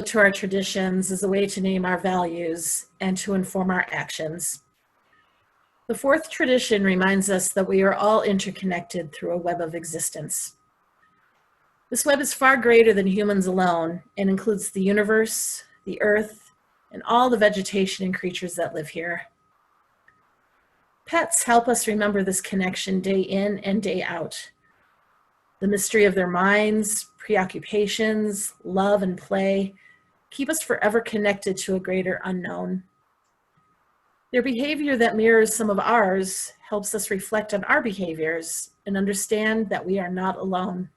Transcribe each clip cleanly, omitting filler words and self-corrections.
to our traditions as a way to name our values and to inform our actions. The fourth tradition reminds us that we are all interconnected through a web of existence. This web is far greater than humans alone and includes the universe, the earth, and all the vegetation and creatures that live here. Pets help us remember this connection day in and day out. The mystery of their minds, preoccupations, love, and play keep us forever connected to a greater unknown. Their behavior that mirrors some of ours helps us reflect on our behaviors and understand that we are not alone.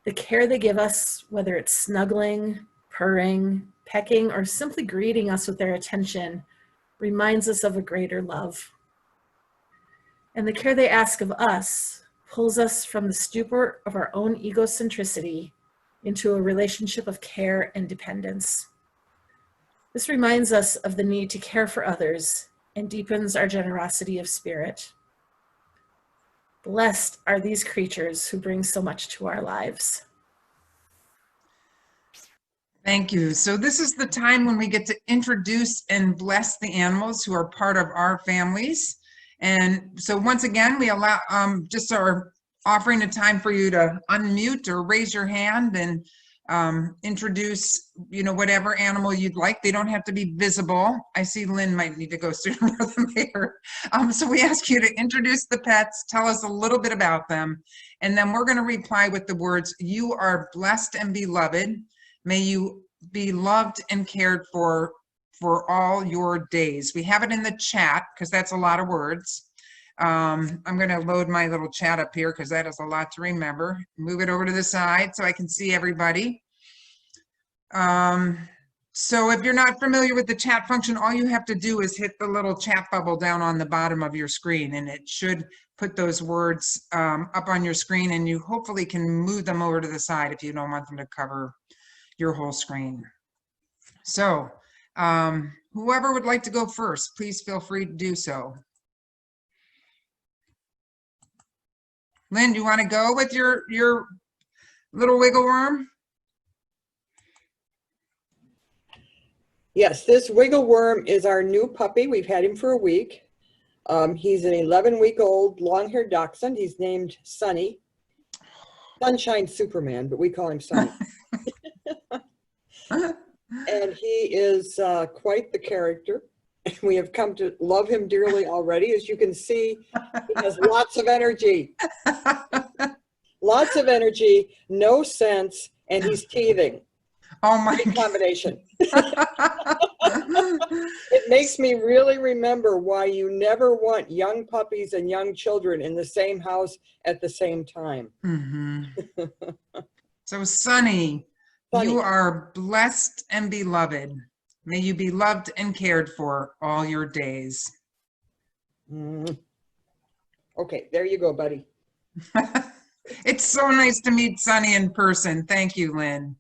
The care they give us, whether it's snuggling, purring, pecking, or simply greeting us with their attention, reminds us of a greater love. And the care they ask of us pulls us from the stupor of our own egocentricity into a relationship of care and dependence. This reminds us of the need to care for others and deepens our generosity of spirit. Blessed are these creatures who bring so much to our lives. Thank you. So this is the time when we get to introduce and bless the animals who are part of our families. And so once again, we allow just are offering a time for you to unmute or raise your hand and introduce, whatever animal you'd like. They don't have to be visible. I see Lynn might need to go sooner than later. So we ask you to introduce the pets, tell us a little bit about them, and then we're going to reply with the words, "You are blessed and beloved. May you be loved and cared for all your days." We have it in the chat because that's a lot of words. I'm going to load my little chat up here because that is a lot to remember. Move it over to the side so I can see everybody. So if you're not familiar with the chat function, all you have to do is hit the little chat bubble down on the bottom of your screen, and it should put those words up on your screen, and you hopefully can move them over to the side if you don't want them to cover your whole screen. So whoever would like to go first, please feel free to do so. Lynn, do you want to go with your little wiggle worm? Yes, this wiggle worm is our new puppy. We've had him for a week. He's an 11-week-old long-haired dachshund. He's named Sunny. Sunshine Superman, but we call him Sunny. And he is quite the character. We have come to love him dearly already. As you can see, he has lots of energy. Lots of energy, no sense, and he's teething. Oh my combination. It makes me really remember why you never want young puppies and young children in the same house at the same time. Mm-hmm. So Sunny, you are blessed and beloved. May you be loved and cared for all your days. Okay, there you go, buddy. It's so nice to meet Sunny in person. Thank you, Lynn.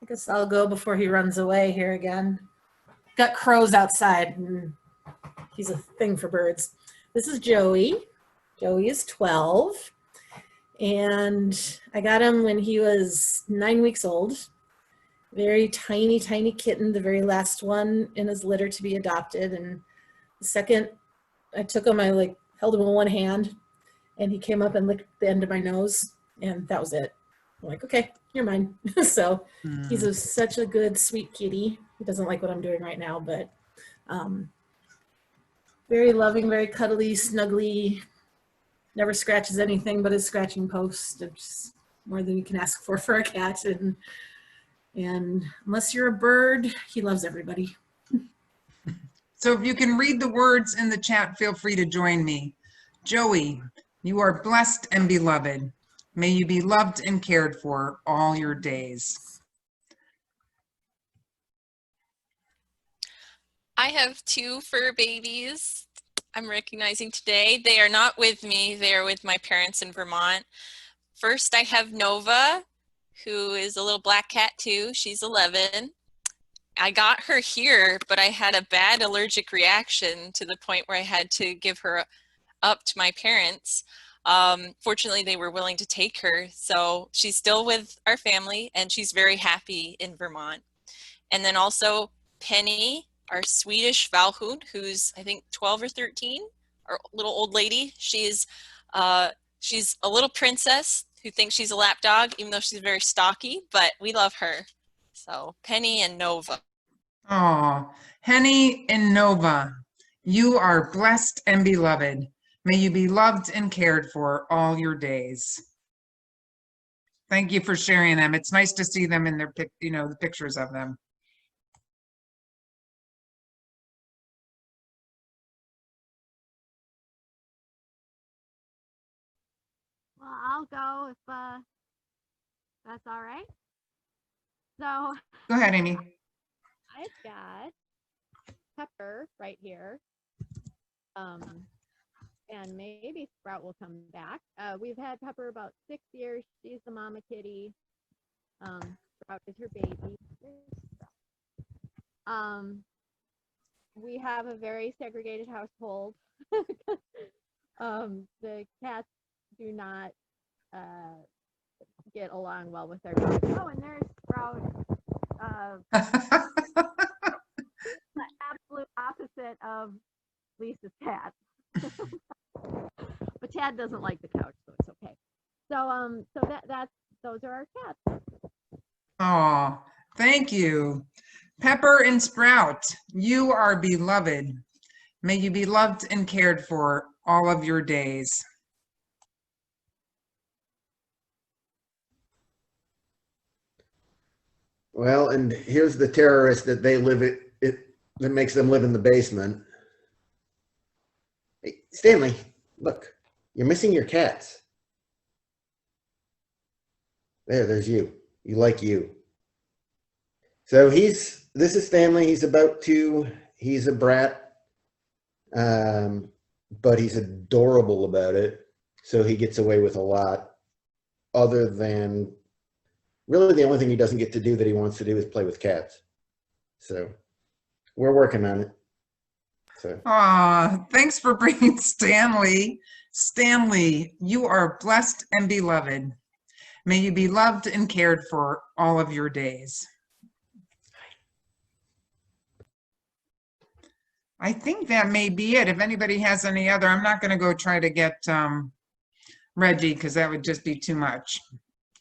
I guess I'll go before he runs away here again. Got crows outside. He's a thing for birds. This is Joey. Joey is 12. And I got him when he was 9 weeks old. Very tiny, tiny kitten, the very last one in his litter to be adopted. And the second I took him, I held him in one hand, and he came up and licked the end of my nose, and that was it. I'm like, okay, you're mine. So he's such a good, sweet kitty. He doesn't like what I'm doing right now, but very loving, very cuddly, snuggly, never scratches anything but his scratching post. It's more than you can ask for a cat. And unless you're a bird, he loves everybody. So if you can read the words in the chat, feel free to join me. Joey, you are blessed and beloved. May you be loved and cared for all your days. I have 2 fur babies I'm recognizing today. They are not with me. They are with my parents in Vermont. First, I have Nova, who is a little black cat too. She's 11. I got her here, but I had a bad allergic reaction to the point where I had to give her up to my parents. Fortunately, they were willing to take her. So she's still with our family and she's very happy in Vermont. And then also Penny, our Swedish Valhund, who's I think 12 or 13, our little old lady. She's a little princess who thinks she's a lap dog, even though she's very stocky, but we love her. So Penny and Nova. Oh, Henny and Nova, you are blessed and beloved. May you be loved and cared for all your days. Thank you for sharing them. It's nice to see them in their the pictures of them. Well, I'll go if that's all right. So Go ahead, Amy. I've got Pepper right here. And maybe Sprout will come back. We've had Pepper about 6 years. She's the mama kitty. Sprout is her baby. We have a very segregated household. The cats do not get along well with their dogs. Oh, and there's Sprout. The absolute opposite of Lisa's cat. But Chad doesn't like the couch, so it's okay. So those are our cats. Oh, thank you. Pepper and Sprout, you are beloved. May you be loved and cared for all of your days. Well, and here's the terrorist that they live that makes them live in the basement. Hey, Stanley, look, you're missing your cats. There's you. You like you. So this is Stanley. He's he's a brat, but he's adorable about it. So he gets away with a lot, other than really the only thing he doesn't get to do that he wants to do is play with cats. So we're working on it. So. Thanks for bringing Stanley. Stanley, you are blessed and beloved. May you be loved and cared for all of your days. I think that may be it. If anybody has any other, I'm not going to go try to get Reggie because that would just be too much.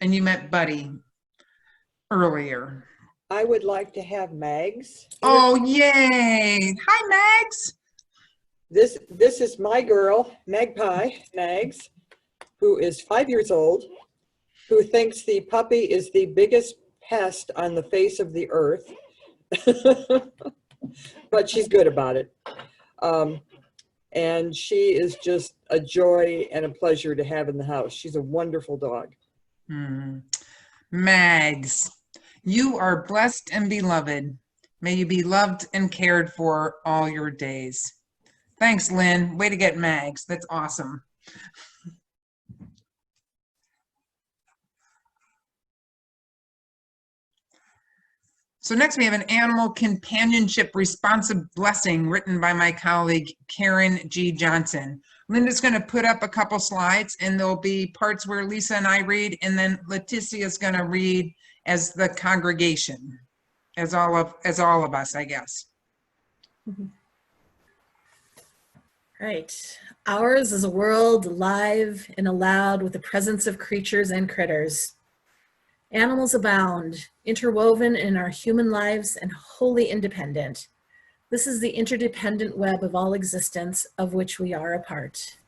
And you met Buddy earlier. I would like to have Mags. Oh, yay. Hi, Mags. This is my girl, Magpie, Mags, who is 5 years old, who thinks the puppy is the biggest pest on the face of the earth. But she's good about it. And she is just a joy and a pleasure to have in the house. She's a wonderful dog. Mags, you are blessed and beloved. May you be loved and cared for all your days. Thanks, Lynn. Way to get Mags. That's awesome. So next we have an animal companionship responsive blessing written by my colleague, Karen G. Johnson. Linda's going to put up a couple slides and there'll be parts where Lisa and I read, and then Leticia is going to read as the congregation, as all of us, I guess. Right. Ours is a world alive and allowed with the presence of creatures and critters. Animals abound, interwoven in our human lives and wholly independent. This is the interdependent web of all existence of which we are a part.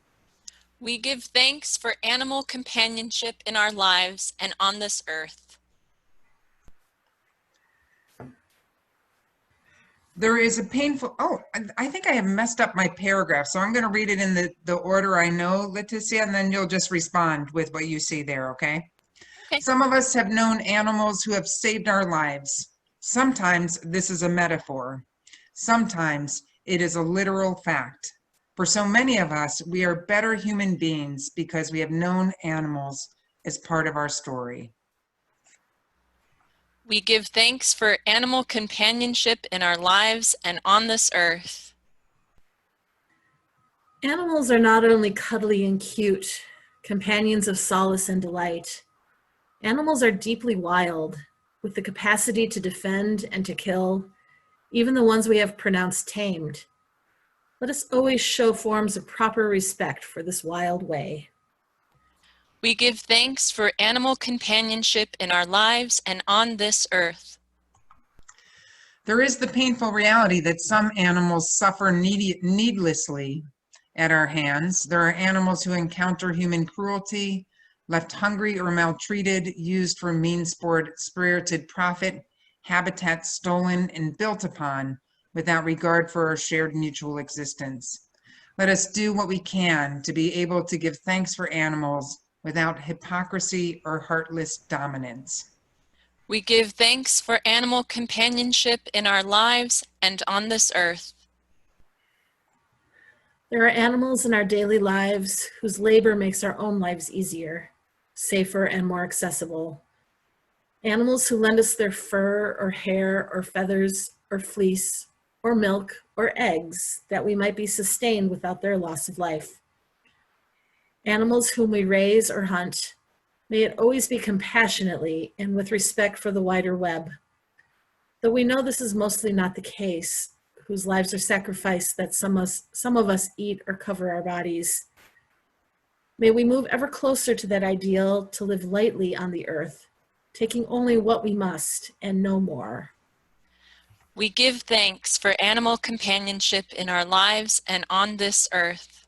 We give thanks for animal companionship in our lives and on this earth. There is a painful, I think I have messed up my paragraph, so I'm going to read it in the order I know, Leticia, and then you'll just respond with what you see there, okay? Okay. Some of us have known animals who have saved our lives. Sometimes this is a metaphor. Sometimes it is a literal fact. For so many of us, we are better human beings because we have known animals as part of our story. We give thanks for animal companionship in our lives and on this earth. Animals are not only cuddly and cute, companions of solace and delight. Animals are deeply wild, with the capacity to defend and to kill, even the ones we have pronounced tamed. Let us always show forms of proper respect for this wild way. We give thanks for animal companionship in our lives and on this earth. There is the painful reality that some animals suffer needlessly at our hands. There are animals who encounter human cruelty, left hungry or maltreated, used for mean-spirited profit, habitat stolen and built upon without regard for our shared mutual existence. Let us do what we can to be able to give thanks for animals without hypocrisy or heartless dominance. We give thanks for animal companionship in our lives and on this earth. There are animals in our daily lives whose labor makes our own lives easier, safer, and more accessible. Animals who lend us their fur or hair or feathers or fleece or milk or eggs that we might be sustained without their loss of life. Animals whom we raise or hunt, may it always be compassionately and with respect for the wider web. Though we know this is mostly not the case, whose lives are sacrificed that some of us eat or cover our bodies. May we move ever closer to that ideal to live lightly on the earth, taking only what we must and no more. We give thanks for animal companionship in our lives and on this earth.